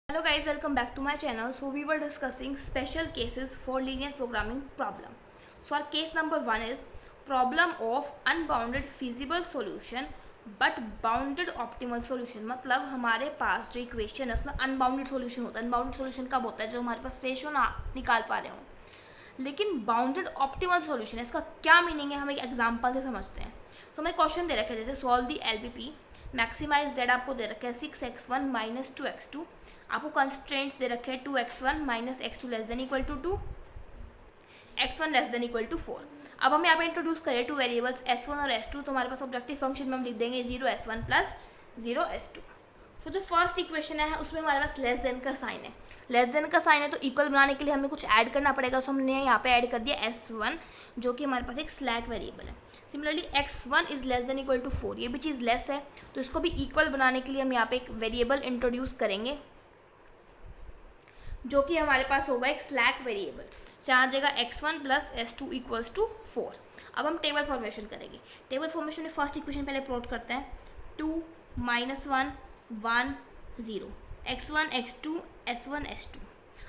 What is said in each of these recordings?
Hello guys, welcome back to my channel. So we were discussing special cases for linear programming problem. So our case number 1 is problem of unbounded feasible solution but bounded optimal solution. मतलब हमारे पास जो equation है उसमें unbounded solution होता है. Unbounded solution कब होता है? जब हमारे पास रेशो ना निकाल पा रहे हो. लेकिन बाउंडेड ऑप्टिमल सॉल्यूशन है, इसका क्या मीनिंग है हम एक एग्जांपल से समझते हैं. तो हमें क्वेश्चन दे रखा है जैसे solve the LPP, maximize z आपको दे रखा है 6x1 माइनस 2x2. आपको कंस्ट्रेंट्स दे रखे हैं 2x1 minus x2 less than equal to 2, x1 less than equal to 4. अब हम यहाँ पे इंट्रोड्यूस करें टू वेरिएबल्स s1 और s2. तो हमारे पास ऑब्जेक्टिव फंक्शन में हम लिख देंगे 0s1 प्लस 0s2. सो जो फर्स्ट इक्वेशन है उसमें हमारे पास लेस देन का साइन है. लेस देन का साइन है तो इक्वल बनाने के लिए हमें कुछ ऐड करना पड़ेगा. सो हमने यहाँ पे ऐड कर दिया s1 जो कि हमारे पास एक स्लैक वेरिएबल है. Similarly x1 is less than equal to 4, ये भी चीज़ लेस है तो इसको भी इक्वल बनाने के लिए हम यहाँ पे एक वेरिएबल इंट्रोड्यूस करेंगे जो कि हमारे पास होगा एक स्लैक वेरिएबल. जहाँ जगह x1 plus s2 equals to 4. अब हम टेबल फॉर्मेशन करेंगे. टेबल फॉर्मेशन में फर्स्ट इक्वेशन पहले प्लॉट करते हैं. 2 minus 1 1 0 x1 x2 s1 s2.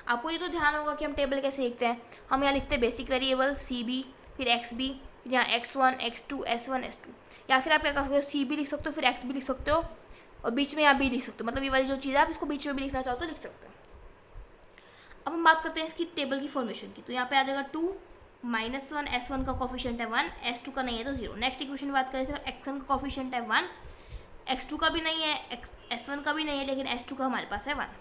आपको ये तो ध्यान होगा कि हम टेबल कैसे लिखते हैं. हम यहाँ लिखते हैं बेसिक वेरिएबल cb, फिर xb, फिर यहाँ x1 x2 s1 s2. या फिर आप क्या कर सकते हो, cb लिख सकते हो, फिर x भी लिख सकते हो और बीच में यहाँ b लिख सकते हो. मतलब ये वाली जो चीज़ है आप इसको बीच में भी लिखना चाहो तो लिख सकते हो. अब हम बात करते हैं इसकी टेबल की फॉर्मेशन की. तो यहाँ पे आ जाएगा 2 माइनस 1 s1 का कॉफिशिएंट है 1, s2 का नहीं है तो 0. नेक्स्ट इक्वेशन की बात करें सिर्फ x1 का कॉफिशिएंट है 1, x2 का भी नहीं है, s1 का भी नहीं है, लेकिन s2 का हमारे पास है 1.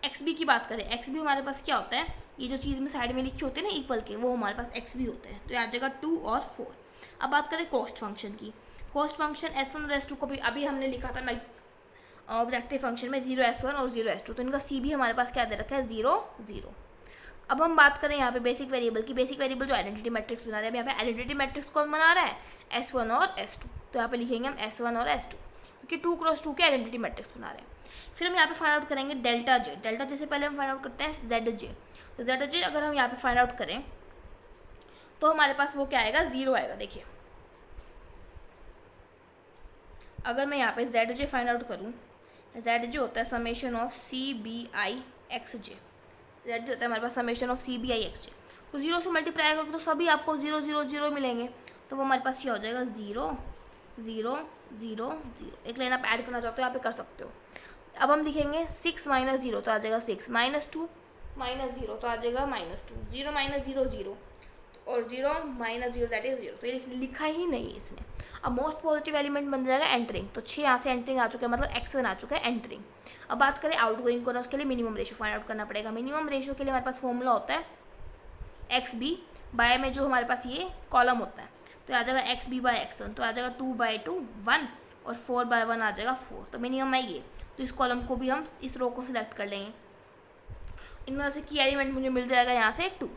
xb की बात करें, xb हमारे पास क्या होता है, ये जो चीज़ में साइड में लिखी होती है ना इक्वल के, वो हमारे पास xb होते हैं. तो यहाँ आ जाएगा 2 और 4. अब बात करें कॉस्ट फंक्शन की. कॉस्ट फंक्शन s1 और s2 को भी अभी हमने लिखा था ऑब्जेक्टिव फंक्शन में 0s1 और 0s2. तो इनका c भी हमारे पास क्या दे रखा है 0 0. अब हम बात करें यहाँ पे बेसिक वेरिएबल की. बेसिक वेरिएबल जो आइडेंटिटी मैट्रिक्स बना रहे हैं, यहाँ पे आइडेंटिटी मैट्रिक्स कौन बना रहा है, s1 और s2. तो यहाँ पे लिखेंगे हम s1 और s2 क्योंकि 2 क्रॉस 2 के आइडेंटिटी मैट्रिक्स बना रहे हैं. फिर हम यहाँ पे फाइंड आउट करेंगे डेल्टा जे. डेल्टा जे से पहले हम फाइंड आउट करते हैं जेड जे. तो जेड जे अगर हम यहाँ पे फाइंड आउट करें तो हमारे पास वो क्या आएगा, 0 आएगा. देखिए अगर मैं यहाँ पे जेड जे फाइंड आउट करूँ, जेड जो होता है summation of C B I x J. Z जो होता है हमारे पास summation of C B I x J. तो 0 से मल्टीप्लाई करोगे तो सभी आपको 0 0 0 मिलेंगे. तो वो हमारे पास क्या हो जाएगा 0 0 0 0. एक लाइन आप ऐड करना चाहते हो यहाँ पे कर सकते हो. अब हम लिखेंगे 6 माइनस 0 तो आ जाएगा 6, माइनस 2 माइनस 0 तो आ जाएगा माइनस 2, 0 माइनस 0 0 और 0 माइनस 0 दैट इज 0. तो ये लिखा ही नहीं है इसने. अब मोस्ट पॉजिटिव एलिमेंट बन जाएगा एंटरिंग. तो 6 यहाँ से एंटरिंग आ चुका है, मतलब x1 आ चुका है एंटरिंग. अब बात करें आउटगोइंग को ना, उसके लिए मिनिमम रेशियो फाइंड आउट करना पड़ेगा. मिनिमम रेशियो के लिए हमारे पास फॉर्मूला होता है एक्स बी बाय में जो हमारे पास ये कॉलम होता है. तो आ जाएगा एक्स बी बाय एक्स 1. तो आ जाएगा 2/2 1 और 4/1 आ जाएगा 4. तो मिनिमम है ये. तो इस कॉलम को भी हम इस रो को सिलेक्ट कर लेंगे. इनमें से की एलिमेंट मुझे मिल जाएगा यहाँ से 2.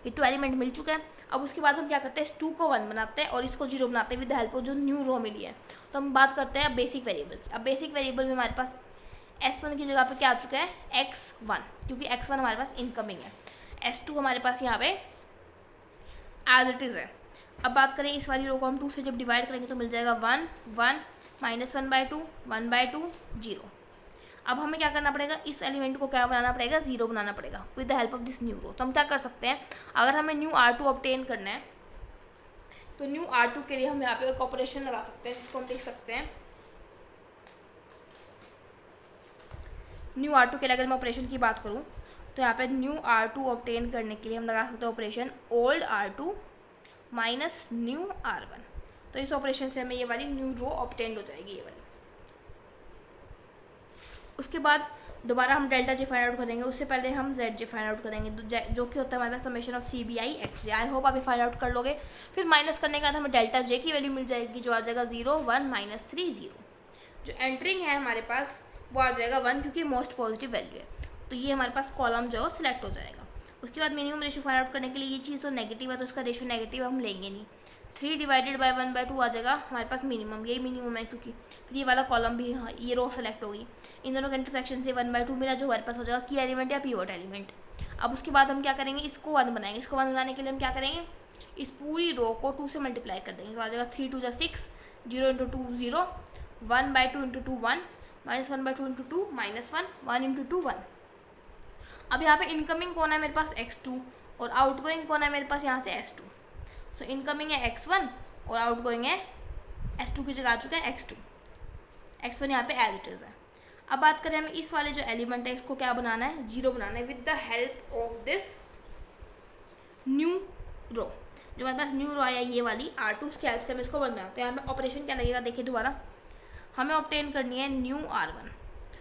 ये 2 एलिमेंट मिल चुका है. अब उसके बाद हम क्या करते हैं, इस 2 को 1 बनाते हैं और इसको 0 बनाते हैं विद द हेल्प ऑफ जो न्यू रो मिली है. तो हम बात करते हैं बेसिक वेरिएबल की. अब बेसिक वेरिएबल में हमारे पास s1 की जगह पे क्या आ चुका है x1 क्योंकि x1 हमारे पास इनकमिंग है. s2 हमारे पास यहाँ पे एज इट इज़ है. अब बात करें इस वाली रो को हम 2 से जब डिवाइड करेंगे तो मिल जाएगा 1 1 माइनस 1/2 1/2 0. अब हमें क्या करना पड़ेगा, इस एलिमेंट को क्या बनाना पड़ेगा, 0 बनाना पड़ेगा with the help of this new row. तो हम क्या कर सकते हैं, अगर हमें न्यू R2 ऑब्टेन करना है तो न्यू R2 के लिए हम यहाँ पे एक ऑपरेशन लगा सकते हैं जिसको हम देख सकते हैं. न्यू R2 के लिए अगर मैं ऑपरेशन की बात करूँ तो यहाँ पे न्यू R2 ऑब्टेन करने के लिए हम लगा सकते हैं operation old R2 minus new R1. तो इस ऑपरेशन से हमें ये वाली न्यू रो ऑब्टेन हो जाएगी, ये वाली. उसके बाद दोबारा हम डेल्टा जे फाइंड आउट करेंगे. उससे पहले हम जेड जे फाइंड आउट करेंगे जो कि होता है हमारे पास summation of C B I x j. I hope आप फाइंड आउट कर लोगे. फिर माइनस करने के बाद हमें डेल्टा जे की वैल्यू मिल जाएगी जो आ जाएगा 0 1 माइनस 3 0. जो एंटरिंग है हमारे पास वो आ जाएगा 1 क्योंकि मोस्ट पॉजिटिव वैल्यू है. तो ये हमारे पास कॉलम जो है सिलेक्ट हो जाएगा. उसके बाद मिनिमम रेशियो फाइंड आउट करने के लिए ये चीज़ तो नेगेटिव है तो उसका रेशियो नेगेटिव हम लेंगे नहीं. 3 डिवाइडेड बाय 1/2 आ जाएगा हमारे पास मिनिमम. यही मिनिमम है क्योंकि फिर ये वाला कॉलम भी ये रो सेलेक्ट होगी. इन दोनों के इंटरसेक्शन से 1/2 मिला जो हमारे पास हो जाएगा की एलिमेंट या पीवट एलिमेंट. अब उसके बाद हम क्या करेंगे, इसको 1 बनाएंगे. इसको 1 बनाने के लिए हम क्या करेंगे, इस पूरी रो को 2 से मल्टीप्लाई कर देंगे. तो आ जाएगा 3 2 6 0 × 2 0 1/2 × 2 1 -1/2 इंटू 2 -1, 1 इंटू 2 1। अब यहाँ पे इनकमिंग कौन है मेरे पास x2 और आउटगोइंग कौन है मेरे पास यहाँ से s2। सो इनकमिंग है x1 और आउटगोइंग है s2 की जगह आ चुका है x2। x1 यहाँ पे एज इट इज़ है। अब बात करें हमें इस वाले जो एलिमेंट है इसको क्या बनाना है, 0 बनाना है with the help of this new row. जो हमारे पास न्यू रो आया ये वाली R2 उसके हेल्प से हम इसको बनाते हैं। यहाँ पे ऑपरेशन क्या लगेगा देखिए दोबारा, हमें ऑब्टेन करनी है न्यू R1,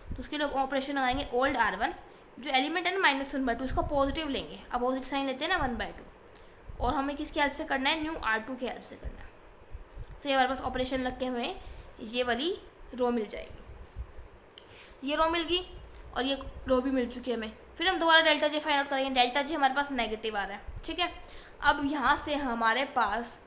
तो उसके लिए ऑपरेशन लगाएंगे ओल्ड R1, जो एलिमेंट है ना -1/2 उसका पॉजिटिव लेंगे, अपोजिट साइन लेते हैं ना 1/2, और हमें किसकी हेल्प से करना है, न्यू R2 की हेल्प से करना है। तो ये हमारे पास ऑपरेशन लग के हमें ये वाली रो मिल जाएगी, ये रो मिल गई और ये रो भी मिल चुकी है हमें। फिर हम दोबारा डेल्टा जे फाइंड आउट करेंगे, डेल्टा जे हमारे पास नेगेटिव आ रहा है, ठीक है। अब यहाँ से हमारे पास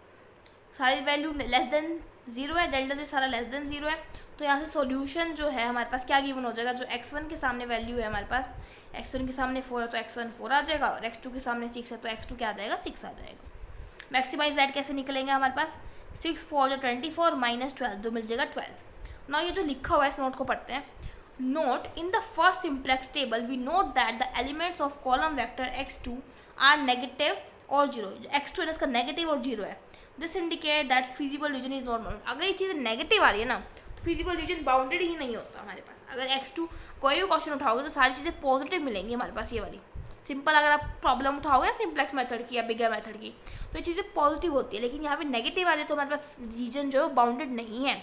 सारी वैल्यू लेस देन 0 है, डेल्टा जे सारा लेस देन 0 है, तो यहाँ से सॉल्यूशन जो है हमारे पास क्या गिवन हो जाएगा, जो x1 के सामने वैल्यू है हमारे पास, x1 के सामने 4 है तो x1 4 आ जाएगा, और x2 के सामने 6 है तो x2 क्या आ जाएगा, 6 आ जाएगा। मैक्सिमाइज दैट कैसे निकलेंगे हमारे पास, 6 4 जो 24 -12 जो मिल जाएगा 12। ना ये जो लिखा हुआ है इस नोट को पढ़ते हैं। Note in the first simplex table we note that the elements of column vector x2 are negative और 0। x2 है इसका नेगेटिव और 0 है। This indicate that feasible region is not bounded. अगर ये चीज़ नेगेटिव आ रही है ना तो फिजिबल रीजन बाउंडेड ही नहीं होता हमारे पास। अगर x2 कोई भी क्वेश्चन उठाओगे तो सारी चीज़ें पॉजिटिव मिलेंगी हमारे पास, ये वाली सिंपल अगर आप प्रॉब्लम उठाओगे ना सिंप्लेक्स मेथड की या बिगर मेथड की तो ये चीज़ें पॉजिटिव होती है, लेकिन यहाँ पे नेगेटिव आ रही है तो हमारे पास रीजन जो है वो बाउंडेड नहीं है।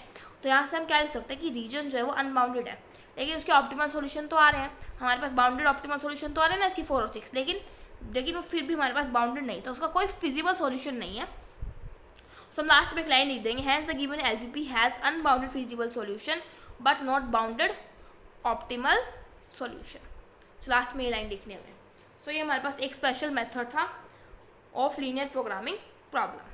तो यहाँ से हम क्या लिख सकते हैं कि रीजन जो है वो अनबाउंडेड है, लेकिन उसके ऑप्टिमल सॉल्यूशन तो आ रहे हैं हमारे पास, बाउंडेड ऑप्टिमल सॉल्यूशन तो आ रहे हैं ना इसकी 4 और 6, लेकिन वो फिर भी हमारे पास बाउंडेड नहीं, तो उसका कोई फिजिबल सॉल्यूशन नहीं है। सो हम लास्ट में एक लाइन लिख देंगे, has the given LPP has unbounded feasible solution but not bounded optimal solution. So last में ये लाइन लिखनी है हमें। सो ये हमारे पास एक स्पेशल मेथड था ऑफ लीनियर प्रोग्रामिंग प्रॉब्लम।